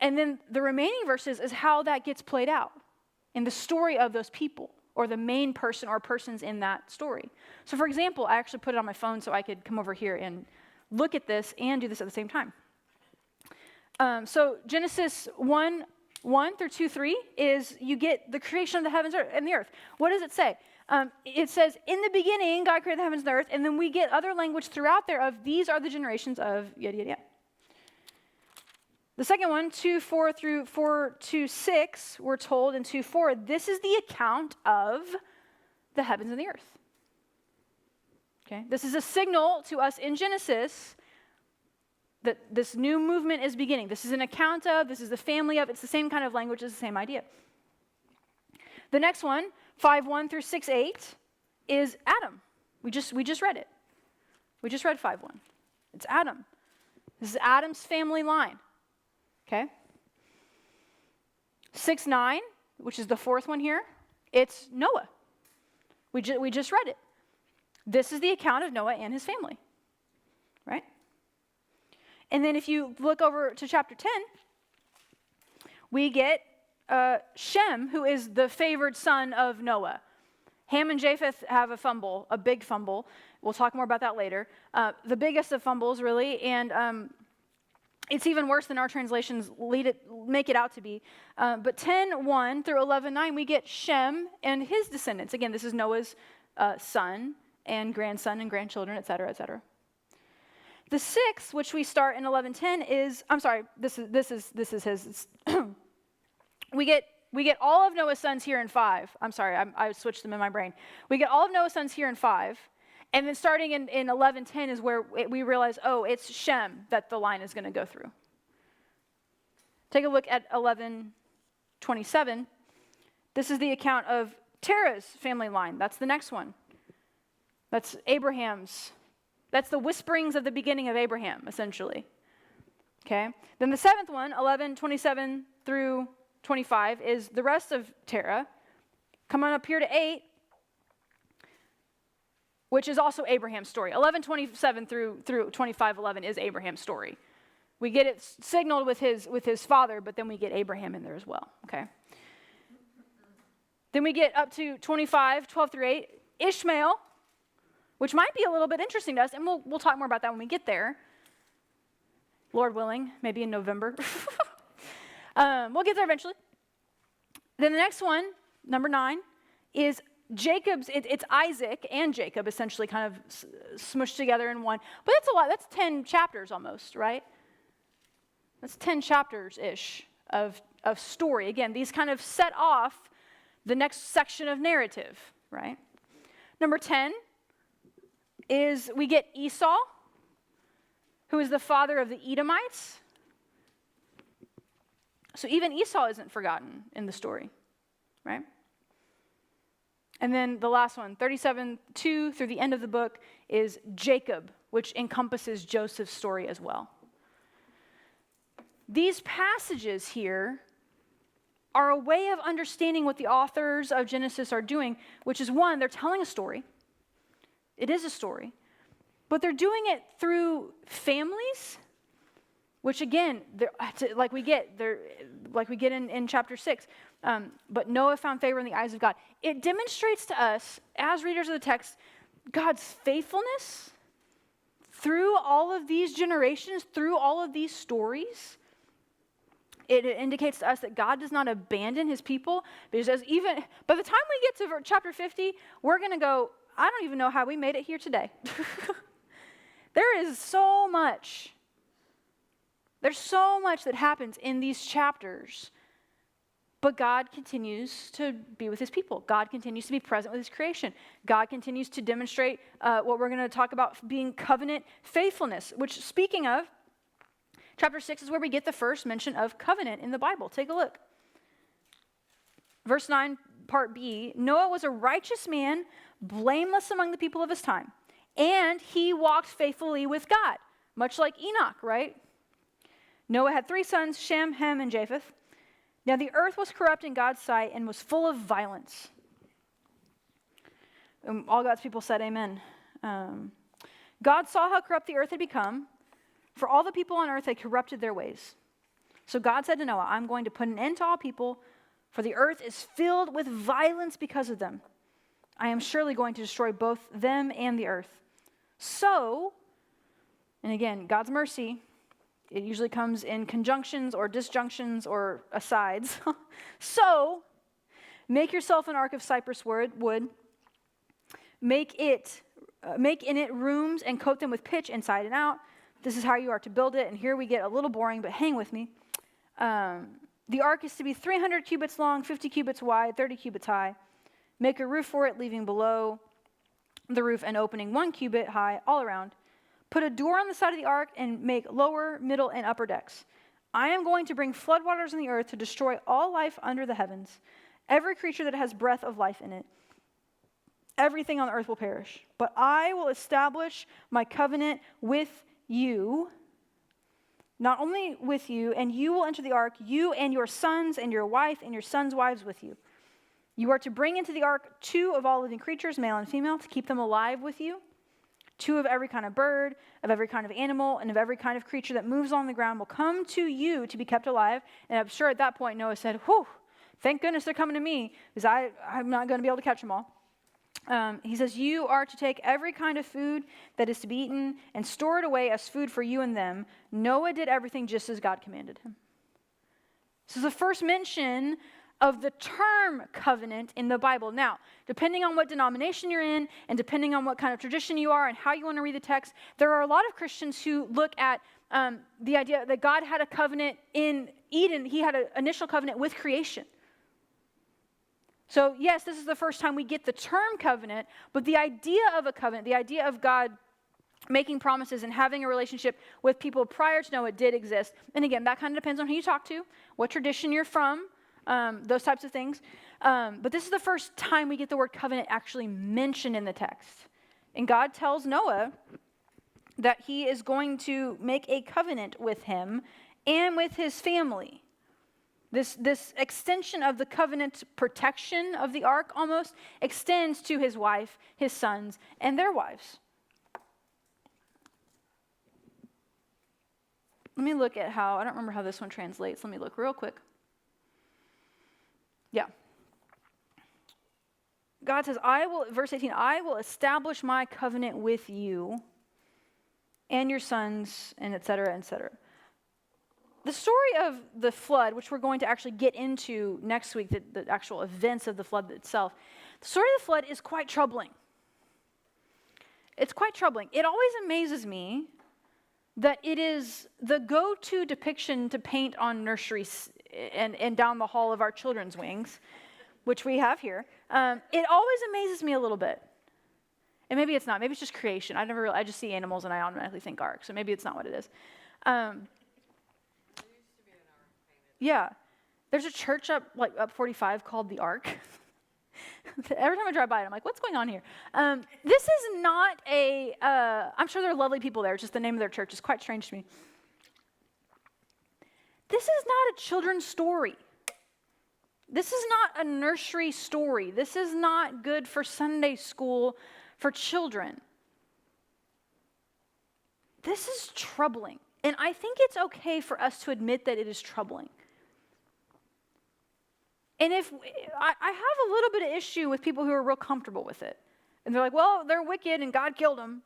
And then the remaining verses is how that gets played out in the story of those people, or the main person or persons in that story. So for example, I actually put it on my phone so I could come over here and look at this and do this at the same time. So Genesis 1 through 2:3 is you get the creation of the heavens and the earth. What does it say? It says, in the beginning, God created the heavens and the earth, and then we get other language throughout there of these are the generations of yada, yada, yada. The second one, 2:4 through 4:6, we're told in 2:4, this is the account of the heavens and the earth. Okay? This is a signal to us in Genesis that this new movement is beginning. This is an account of, this is the family of, it's the same kind of language, it's the same idea. The next one, 5:1 through 6:8, is Adam. We just read it. We just read 5:1. It's Adam. This is Adam's family line. Okay? 6:9, which is the fourth one here, it's Noah. We just read it. This is the account of Noah and his family. Right? And then if you look over to chapter 10, we get Shem, who is the favored son of Noah. Ham and Japheth have a big fumble. We'll talk more about that later. The biggest of fumbles, really, and it's even worse than our translations make it out to be. But 10:1 through 11:9, we get Shem and his descendants. Again, this is Noah's son and grandson and grandchildren, et cetera, et cetera. The sixth, which we start in 11:10, is, I'm sorry, this is his. we get all of Noah's sons here in 5. I'm sorry, I switched them in my brain. We get all of Noah's sons here in 5, and then starting in 11:10 is where we realize, oh, it's Shem that the line is going to go through. Take a look at 11:27. This is the account of Terah's family line. That's the next one. That's Abraham's. That's the whisperings of the beginning of Abraham, essentially. Okay? Then the seventh one, 11:27 through 25, is the rest of Terah. Come on up here to 8, which is also Abraham's story. 11:27 through 25:11 is Abraham's story. We get it signaled with his father, but then we get Abraham in there as well. Okay? Then we get up to 25:12 through 8, Ishmael, which might be a little bit interesting to us, and we'll talk more about that when we get there. Lord willing, maybe in November. We'll get there eventually. Then the next one, number 9, is Jacob's. It's Isaac and Jacob essentially kind of smushed together in one. But that's a lot. That's 10 chapters almost, right? That's 10 chapters-ish of story. Again, these kind of set off the next section of narrative, right? Number 10 is we get Esau, who is the father of the Edomites. So even Esau isn't forgotten in the story, right? And then the last one, 37:2 through the end of the book, is Jacob, which encompasses Joseph's story as well. These passages here are a way of understanding what the authors of Genesis are doing, which is, one, they're telling a story. It is a story. But they're doing it through families, which again, like we get in chapter 6. But Noah found favor in the eyes of God. It demonstrates to us, as readers of the text, God's faithfulness through all of these generations, through all of these stories. It indicates to us that God does not abandon his people, because even by the time we get to chapter 50, we're going to go, I don't even know how we made it here today. There is so much. There's so much that happens in these chapters. But God continues to be with his people. God continues to be present with his creation. God continues to demonstrate what we're going to talk about being covenant faithfulness, which, speaking of, chapter 6 is where we get the first mention of covenant in the Bible. Take a look. Verse 9, part B, Noah was a righteous man, blameless among the people of his time, and he walked faithfully with God, much like Enoch, right? Noah had 3 sons, Shem, Ham, and Japheth. Now the earth was corrupt in God's sight and was full of violence. And all God's people said amen. God saw how corrupt the earth had become, for all the people on earth had corrupted their ways. So God said to Noah, I'm going to put an end to all people, for the earth is filled with violence because of them. I am surely going to destroy both them and the earth. So, and again, God's mercy, it usually comes in conjunctions or disjunctions or asides. So, make yourself an ark of cypress wood. Make in it rooms and coat them with pitch inside and out. This is how you are to build it. And here we get a little boring, but hang with me. The ark is to be 300 cubits long, 50 cubits wide, 30 cubits high. Make a roof for it, leaving below the roof an opening 1 cubit high all around. Put a door on the side of the ark and make lower, middle, and upper decks. I am going to bring floodwaters on the earth to destroy all life under the heavens. Every creature that has breath of life in it. Everything on the earth will perish. But I will establish my covenant with you, not only with you, and you will enter the ark, you and your sons and your wife and your sons' wives with you. You are to bring into the ark 2 of all living creatures, male and female, to keep them alive with you. 2 of every kind of bird, of every kind of animal, and of every kind of creature that moves on the ground will come to you to be kept alive. And I'm sure at that point Noah said, whew, thank goodness they're coming to me, because I'm not going to be able to catch them all. He says, you are to take every kind of food that is to be eaten and store it away as food for you and them. Noah did everything just as God commanded him. This is the first mention of the term covenant in the Bible. Now, depending on what denomination you're in and depending on what kind of tradition you are and how you want to read the text, there are a lot of Christians who look at the idea that God had a covenant in Eden. He had an initial covenant with creation. So yes, this is the first time we get the term covenant, but the idea of a covenant, the idea of God making promises and having a relationship with people prior to Noah did exist. And again, that kind of depends on who you talk to, what tradition you're from, those types of things. But this is the first time we get the word covenant actually mentioned in the text. And God tells Noah that he is going to make a covenant with him and with his family. This extension of the covenant protection of the ark almost extends to his wife, his sons, and their wives. Let me look at how, I don't remember how this one translates. Let me look real quick. Yeah. God says, verse 18, I will establish my covenant with you and your sons, and et cetera, et cetera. The story of the flood, which we're going to actually get into next week, the actual events of the flood itself, the story of the flood is quite troubling. It's quite troubling. It always amazes me that it is the go-to depiction to paint on nurseries and down the hall of our children's wings, which we have here. It always amazes me a little bit. And maybe it's not. Maybe it's just creation. I just see animals and I automatically think ark. So maybe it's not what it is. Yeah. There's a church up 45 called the Ark. Every time I drive by it, I'm like, what's going on here? This is not I'm sure there are lovely people there. Just the name of their church is quite strange to me. This is not a children's story. This is not a nursery story. This is not good for Sunday school for children. This is troubling. And I think it's okay for us to admit that it is troubling. And if I have a little bit of issue with people who are real comfortable with it. And they're like, well, they're wicked and God killed them.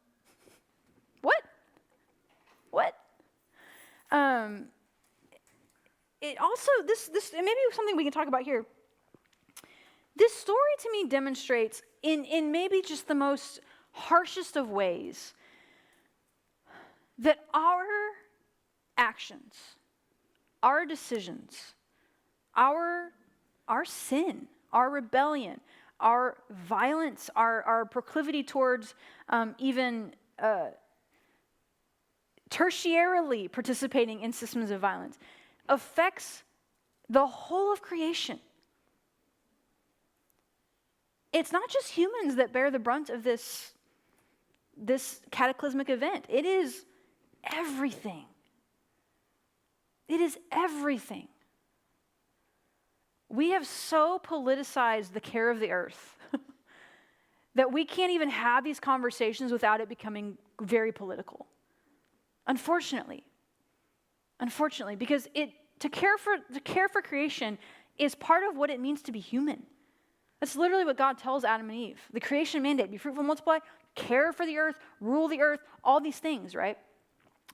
What? It also, this and maybe something we can talk about here. This story to me demonstrates in maybe just the most harshest of ways that our actions, our decisions, our sin, our rebellion, our violence, our proclivity towards even tertiarily participating in systems of violence affects the whole of creation. It's not just humans that bear the brunt of this cataclysmic event. It is everything. It is everything. We have so politicized the care of the earth that we can't even have these conversations without it becoming very political. Unfortunately, because to care for creation is part of what it means to be human. That's literally what God tells Adam and Eve. The creation mandate: be fruitful, multiply, care for the earth, rule the earth, all these things, right?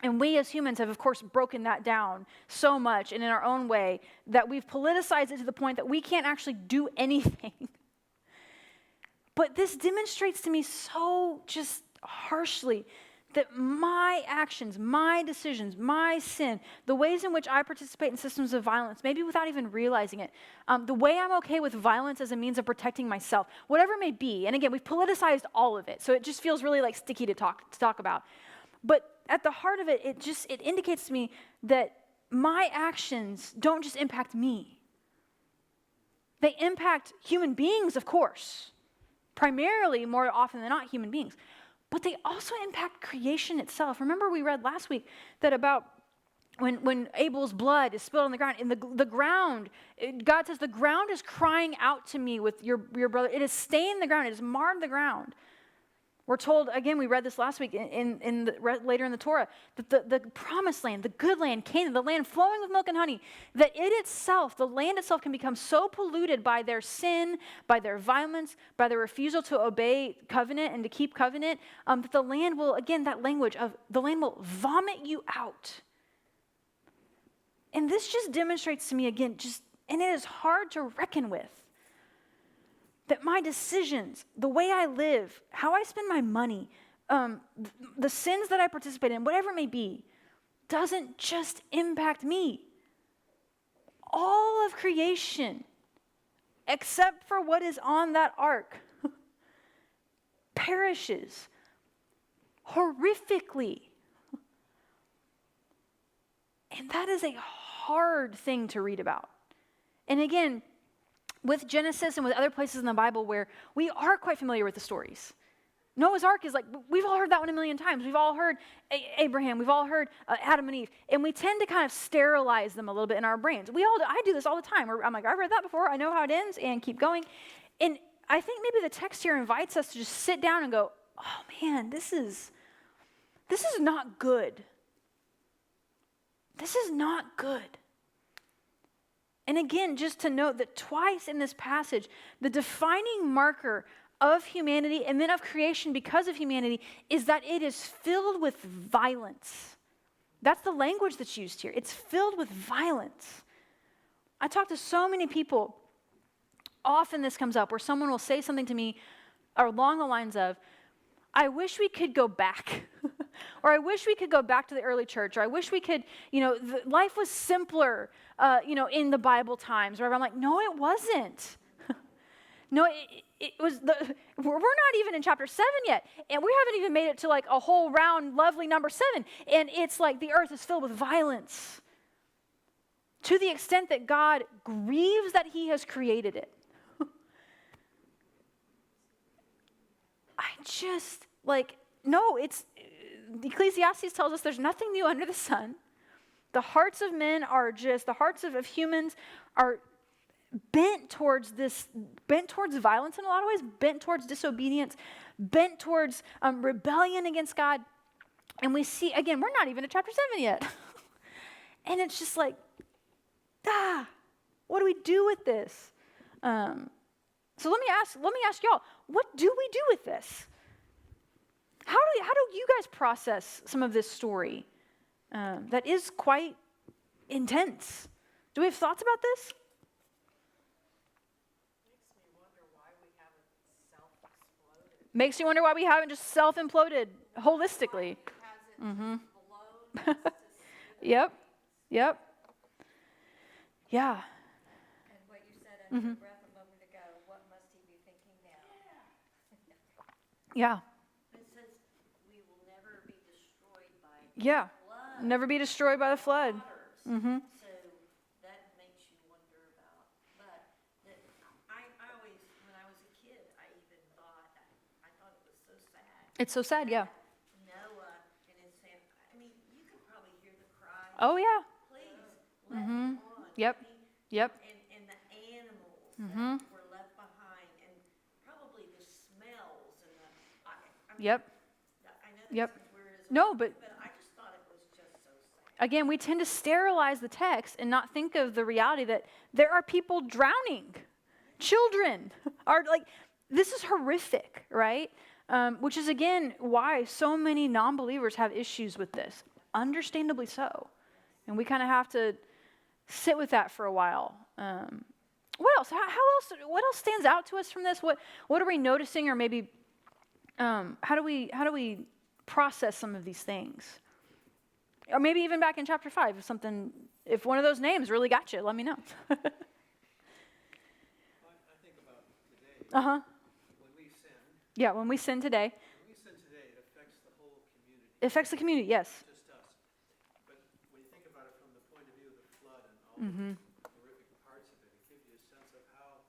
And we as humans have, of course, broken that down so much and in our own way that we've politicized it to the point that we can't actually do anything. But this demonstrates to me so just harshly that my actions, my decisions, my sin, the ways in which I participate in systems of violence, maybe without even realizing it, the way I'm okay with violence as a means of protecting myself, whatever it may be. And again, we've politicized all of it, so it just feels really sticky to talk about. But at the heart of it, it indicates to me that my actions don't just impact me. They impact human beings, of course, primarily, more often than not, human beings. But they also impact creation itself. Remember we read last week that about when Abel's blood is spilled on the ground, in the ground, God says, the ground is crying out to me with your brother. It has stained the ground. It has marred the ground. We're told, again, we read this last week later in the Torah, that the promised land, the good land, Canaan, the land flowing with milk and honey, that it itself, the land itself, can become so polluted by their sin, by their violence, by their refusal to obey covenant and to keep covenant, that the land will, again, that language of the land will vomit you out. And this just demonstrates to me, again, just And it is hard to reckon with. That my decisions, the way I live, how I spend my money, the sins that I participate in, whatever it may be, doesn't just impact me. All of creation, except for what is on that ark, perishes horrifically. And that is a hard thing to read about. And again, with Genesis and with other places in the Bible where we are quite familiar with the stories. Noah's Ark is like, we've all heard that one a million times. We've all heard Abraham. We've all heard Adam and Eve. And we tend to kind of sterilize them a little bit in our brains. I do this all the time. I'm like, I've read that before. I know how it ends, and keep going. And I think maybe the text here invites us to just sit down and go, oh man, this is not good. This is not good. And again, just to note that twice in this passage, the defining marker of humanity and then of creation because of humanity is that it is filled with violence. That's the language that's used here. It's filled with violence. I talk to so many people. Often this comes up where someone will say something to me along the lines of, I wish we could go back. Or I wish we could go back to the early church. Or I wish we could, life was simpler, in the Bible times. Or I'm like, no, it wasn't. No, it was, we're not even in chapter 7 yet. And we haven't even made it to like a whole round, lovely number 7. And it's like the earth is filled with violence. To the extent that God grieves that he has created it. Ecclesiastes tells us there's nothing new under the sun. The hearts of men the hearts of humans are bent towards violence in a lot of ways, bent towards disobedience, bent towards rebellion against God. And we see, again, we're not even at chapter 7 yet. And it's just like, what do we do with this? So let me ask y'all, what do we do with this? How do you guys process some of this story that is quite intense? Do we have thoughts about this? Makes me wonder why we haven't just self-imploded holistically. Mm-hmm. Yep. Yeah. And what you said under your breath a moment ago, what must he be thinking now? Yeah. It says we will never be destroyed by Yeah. flood. Never be destroyed by the flood. Mm-hmm. So that makes you wonder about. But I always, when I was a kid, I even thought it was so sad. It's so sad, yeah. Noah and his family. I mean, you could probably hear the cry. Oh, yeah. Please let me on. Yep. I mean, Yep. and the animals that were left behind, and probably the smells and I mean, Yep. I know Yep. that's weird as No, well, but I just thought it was just so sad. again, we tend to sterilize the text and not think of the reality that there are people drowning. Children are like, this is horrific, right? Which is, again, why so many non-believers have issues with this. Understandably so. And we kind of have to sit with that for a while. What else? What else stands out to us from this? What are we noticing, or maybe how do we process some of these things? Or maybe even back in chapter 5, if one of those names really got you, let me know. I think about today, Uh-huh. when we sin, Yeah, when we sin today, it affects the whole community, it affects the community, yes. just us. But when you think about it from the point of view of the flood and all the horrific parts of it, it gives you a sense of how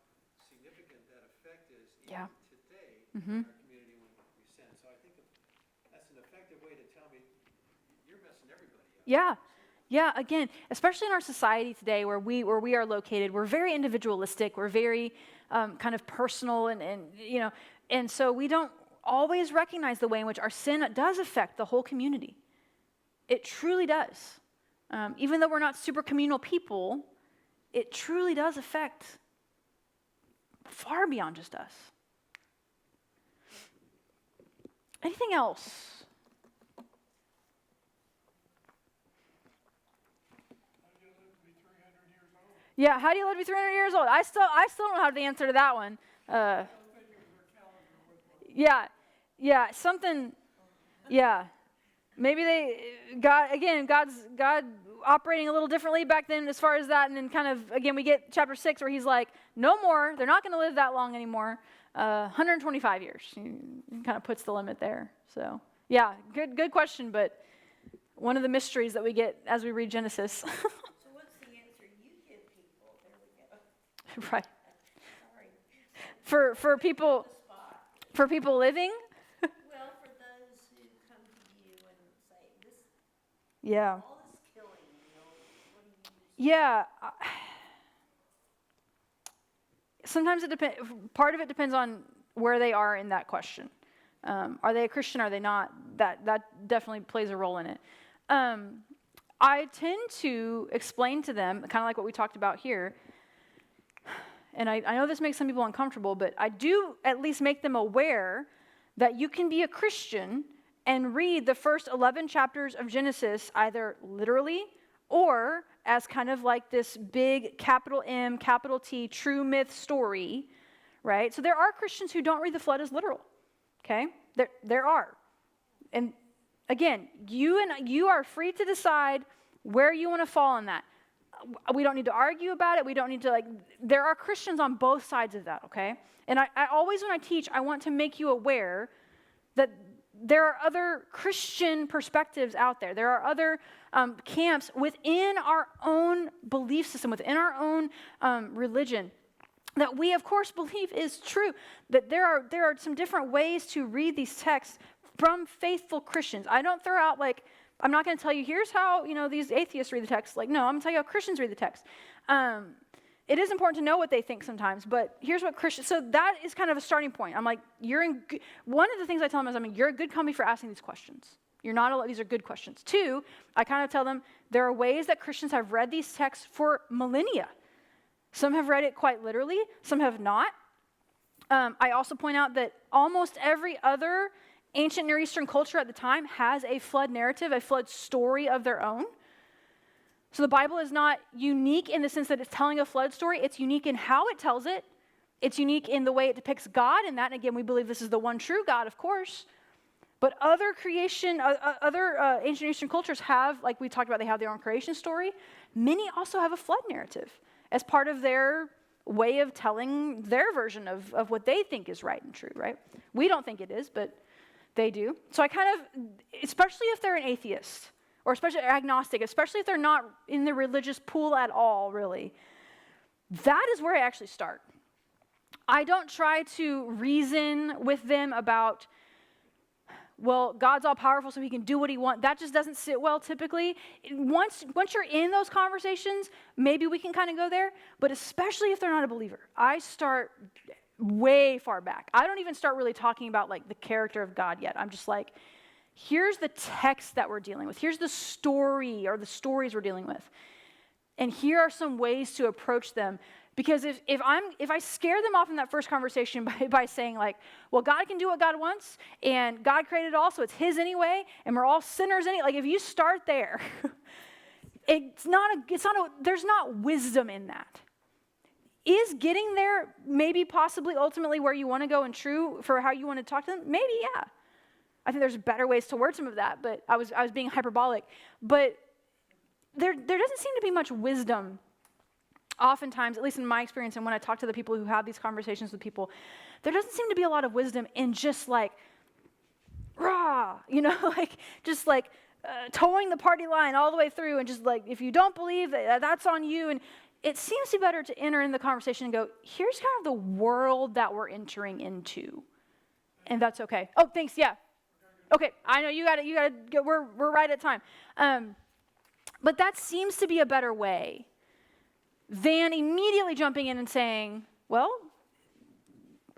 significant that effect is even Yeah. today in our community when we sin. So I think that's an effective way to tell me you're messing everybody up. Yeah. Yeah, again, especially in our society today where we are located, we're very individualistic, we're very kind of personal, and so we don't always recognize the way in which our sin does affect the whole community. It truly does. Even though we're not super communal people, it truly does affect far beyond just us. Anything else? Yeah, how do you live to be 300 years old? I still don't have the answer to that one. Yeah, something, yeah. Maybe God operating a little differently back then as far as that, and then kind of, again, we get chapter 6 where he's like, no more, they're not going to live that long anymore. 125 years. He kind of puts the limit there. So, yeah, good question, but one of the mysteries that we get as we read Genesis. So what's the answer you give people? There we go. Right. Sorry. For people, Spot. for people living, Well, for those who come to you and say, this, yeah. all this killing, what do you Yeah. Sometimes it depends. Part of it depends on where they are in that question. Are they a Christian? Are they not? That definitely plays a role in it. I tend to explain to them, kind of like what we talked about here, and I know this makes some people uncomfortable, but I do at least make them aware that you can be a Christian and read the first 11 chapters of Genesis either literally or as kind of like this big capital M, capital T, true myth story, right? So there are Christians who don't read the flood as literal, okay? There are. And again, you are free to decide where you want to fall in that. We don't need to argue about it. We don't need to, there are Christians on both sides of that, okay? And I always, when I teach, I want to make you aware that there are other Christian perspectives out there. There are other camps within our own belief system, within our own religion, that we, of course, believe is true. That there are some different ways to read these texts from faithful Christians. I don't throw out, I'm not going to tell you, here's how, these atheists read the text. No, I'm going to tell you how Christians read the text. It is important to know what they think sometimes, but here's what Christians, so that is kind of a starting point. I'm like, one of the things I tell them is, you're a good company for asking these questions. These are good questions. 2, I kind of tell them, there are ways that Christians have read these texts for millennia. Some have read it quite literally, some have not. I also point out that almost every other ancient Near Eastern culture at the time has a flood narrative, a flood story of their own. So the Bible is not unique in the sense that it's telling a flood story. It's unique in how it tells it. It's unique in the way it depicts God in that. And again, we believe this is the one true God, of course. But other ancient Eastern cultures have, like we talked about, they have their own creation story. Many also have a flood narrative as part of their way of telling their version of what they think is right and true, right? We don't think it is, but they do. So I kind of, especially if they're an atheist, or especially agnostic, especially if they're not in the religious pool at all, really, that is where I actually start. I don't try to reason with them about, well, God's all powerful so he can do what he wants. That just doesn't sit well typically. Once you're in those conversations, maybe we can kind of go there, but especially if they're not a believer, I start way far back. I don't even start really talking about the character of God yet. I'm just like, here's the text that we're dealing with. Here's the story or the stories we're dealing with. And here are some ways to approach them. Because if I scare them off in that first conversation by saying well, God can do what God wants, and God created it all, so it's his anyway, and we're all sinners anyway. If you start there, there's not wisdom in that. Is getting there maybe possibly ultimately where you want to go and true for how you want to talk to them? Maybe, yeah. I think there's better ways to word some of that, but I was being hyperbolic. But there doesn't seem to be much wisdom oftentimes, at least in my experience, and when I talk to the people who have these conversations with people, there doesn't seem to be a lot of wisdom in just rah, towing the party line all the way through, and just if you don't believe that's on you. And it seems to be better to enter in the conversation and go, here's kind of the world that we're entering into, and that's okay. Oh, thanks. Yeah. Okay, I know you got to go. We're right at time. But that seems to be a better way than immediately jumping in and saying, well,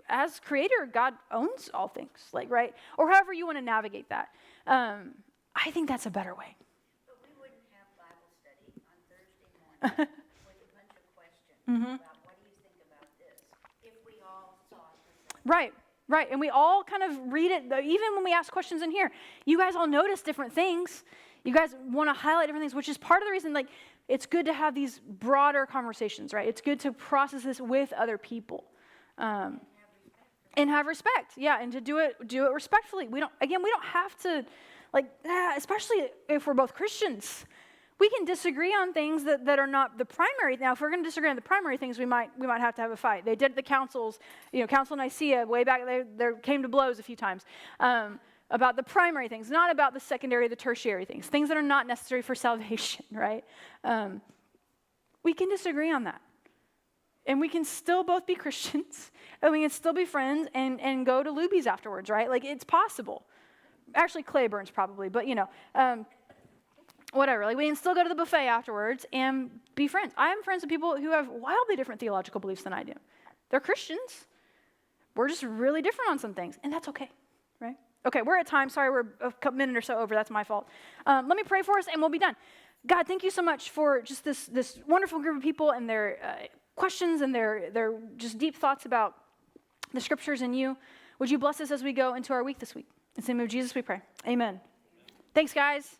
as creator, God owns all things, right? Or however you want to navigate that. I think that's a better way. But we wouldn't have Bible study on Thursday morning with a bunch of questions about what do you think about this if we all saw it the same. Right, and we all kind of read it, even when we ask questions in here. You guys all notice different things. You guys want to highlight different things, which is part of the reason, It's good to have these broader conversations, right? It's good to process this with other people. And have respect, yeah, and to do it respectfully. We don't have to, especially if we're both Christians. We can disagree on things that are not the primary. Now, if we're going to disagree on the primary things, we might have to have a fight. They did the councils, Council of Nicaea, way back, they came to blows a few times about the primary things, not about the secondary, the tertiary things that are not necessary for salvation, right? We can disagree on that. And we can still both be Christians, and we can still be friends and go to Luby's afterwards, right? Like, it's possible. Actually, Clayburns probably, but whatever. Like, we can still go to the buffet afterwards and be friends. I am friends with people who have wildly different theological beliefs than I do. They're Christians. We're just really different on some things, and that's okay, right? Okay, we're at time. Sorry, we're a minute or so over. That's my fault. Let me pray for us, and we'll be done. God, thank you so much for just this wonderful group of people and their questions and their just deep thoughts about the scriptures and you. Would you bless us as we go into our week this week? In the name of Jesus we pray. Amen. Thanks, guys.